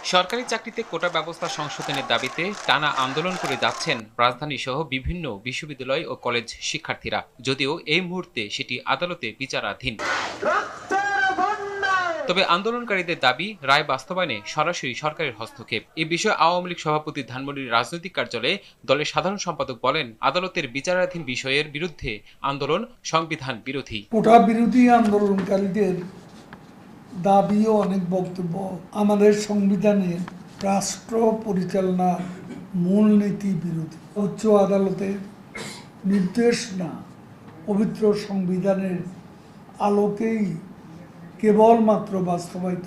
সরকারি চাকরিতে কোটা ব্যবস্থা সংশোধনের দাবিতে টানা আন্দোলন করে যাচ্ছেন রাজধানী সহ বিভিন্ন বিশ্ববিদ্যালয় ও কলেজ শিক্ষার্থীরা, যদিও এই মুহূর্তে সেটি আদালতে বিচারাধীন। তবে আন্দোলনকারীদের দাবি রায় বাস্তবায়নে সরাসরি সরকারের হস্তক্ষেপ। এ বিষয়ে আওয়ামী লীগ সভাপতি ধানমন্ডির রাজনৈতিক কার্যালয়ে দলের সাধারণ সম্পাদক বলেন, আদালতের বিচারাধীন বিষয়ের বিরুদ্ধে আন্দোলন সংবিধান বিরোধী। কোটা বিরোধী আন্দোলনকারীদের দাবিও অনেক বক্তব্য আমাদের সংবিধানের রাষ্ট্র পরিচালনার মূলনীতি বিরোধী। উচ্চ আদালতের নির্দেশ না পবিত্র সংবিধানের আলোকেই কেবলমাত্র বাস্তবায়িত।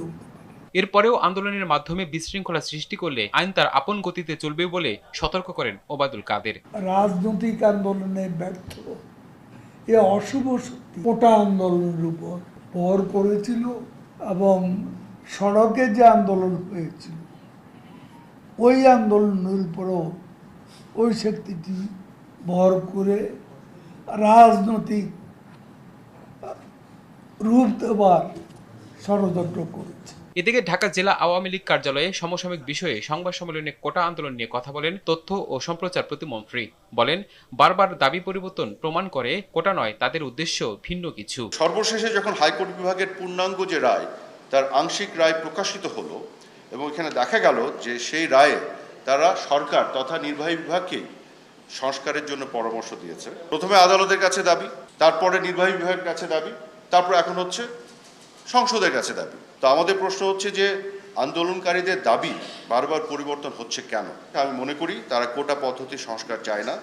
এরপরেও আন্দোলনের মাধ্যমে বিশৃঙ্খলা সৃষ্টি করলে আইন তার আপন গতিতে চলবে বলে সতর্ক করেন ওবায়দুল কাদের। রাজনৈতিক আন্দোলনে ব্যর্থ এ অশুভ শক্তি কোটা আন্দোলনের উপর ভর করেছিল এবং সড়কে যে আন্দোলন হয়েছিল ওই আন্দোলনের উপরও ওই শক্তিটি ভর করে রাজনৈতিক রূপ দেওয়ার ষড়যন্ত্র করেছে। এদিকে ঢাকা জেলা আওয়ামী লীগ কার্যালয়ে সমসাময়িক বিষয়ে সংবাদ সম্মেলনে কোটা আন্দোলন নিয়ে কথা বলেন তথ্য ও সম্প্রচার প্রতিমন্ত্রী। বলেন, বারবার দাবি পরিবর্তন প্রমাণ করে কোটা নয়, তাদের উদ্দেশ্য ভিন্ন কিছু। সর্বশেষে যখন হাইকোর্ট বিভাগের পূর্ণাঙ্গ যে রায়, তার আংশিক রায় প্রকাশিত হলো এবং এখানে দেখা গেল যে সেই রায়ে তারা সরকার তথা নির্বাহী বিভাগকে সংস্কারের জন্য পরামর্শ দিয়েছে। প্রথমে আদালতের কাছে দাবি, তারপরে নির্বাহী বিভাগের কাছে দাবি, তারপর এখন হচ্ছে সংসদের কাছে দাবি। তো আমাদের প্রশ্ন হচ্ছে যে আন্দোলনকারীদের দাবি বারবার পরিবর্তন হচ্ছে কেন? আমি মনে করি তারা কোটা পদ্ধতি সংস্কার চায় না,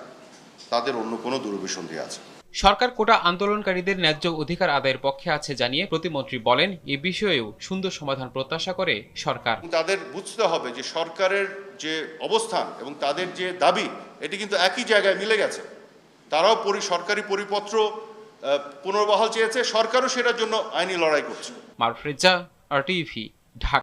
তাদের অন্য কোনো দুরভিসন্ধি আছে। সরকার কোটা আন্দোলনকারীদের ন্যায্য অধিকার আদায়ের পক্ষে আছে জানিয়ে প্রতিমন্ত্রী বলেন, এ বিষয়েও সুন্দর সমাধান প্রত্যাশা করে সরকার। তাদের বুঝতে হবে যে সরকারের যে অবস্থান এবং তাদের যে দাবি এটি কিন্তু একই জায়গায় মিলে গেছে। তারাও সরকারি পরিপত্র পুনর্বহাল চেয়েছে, সরকারও সেটার জন্য আইনি লড়াই করছে। মারুফ রেজা, RTV, ঢাকা।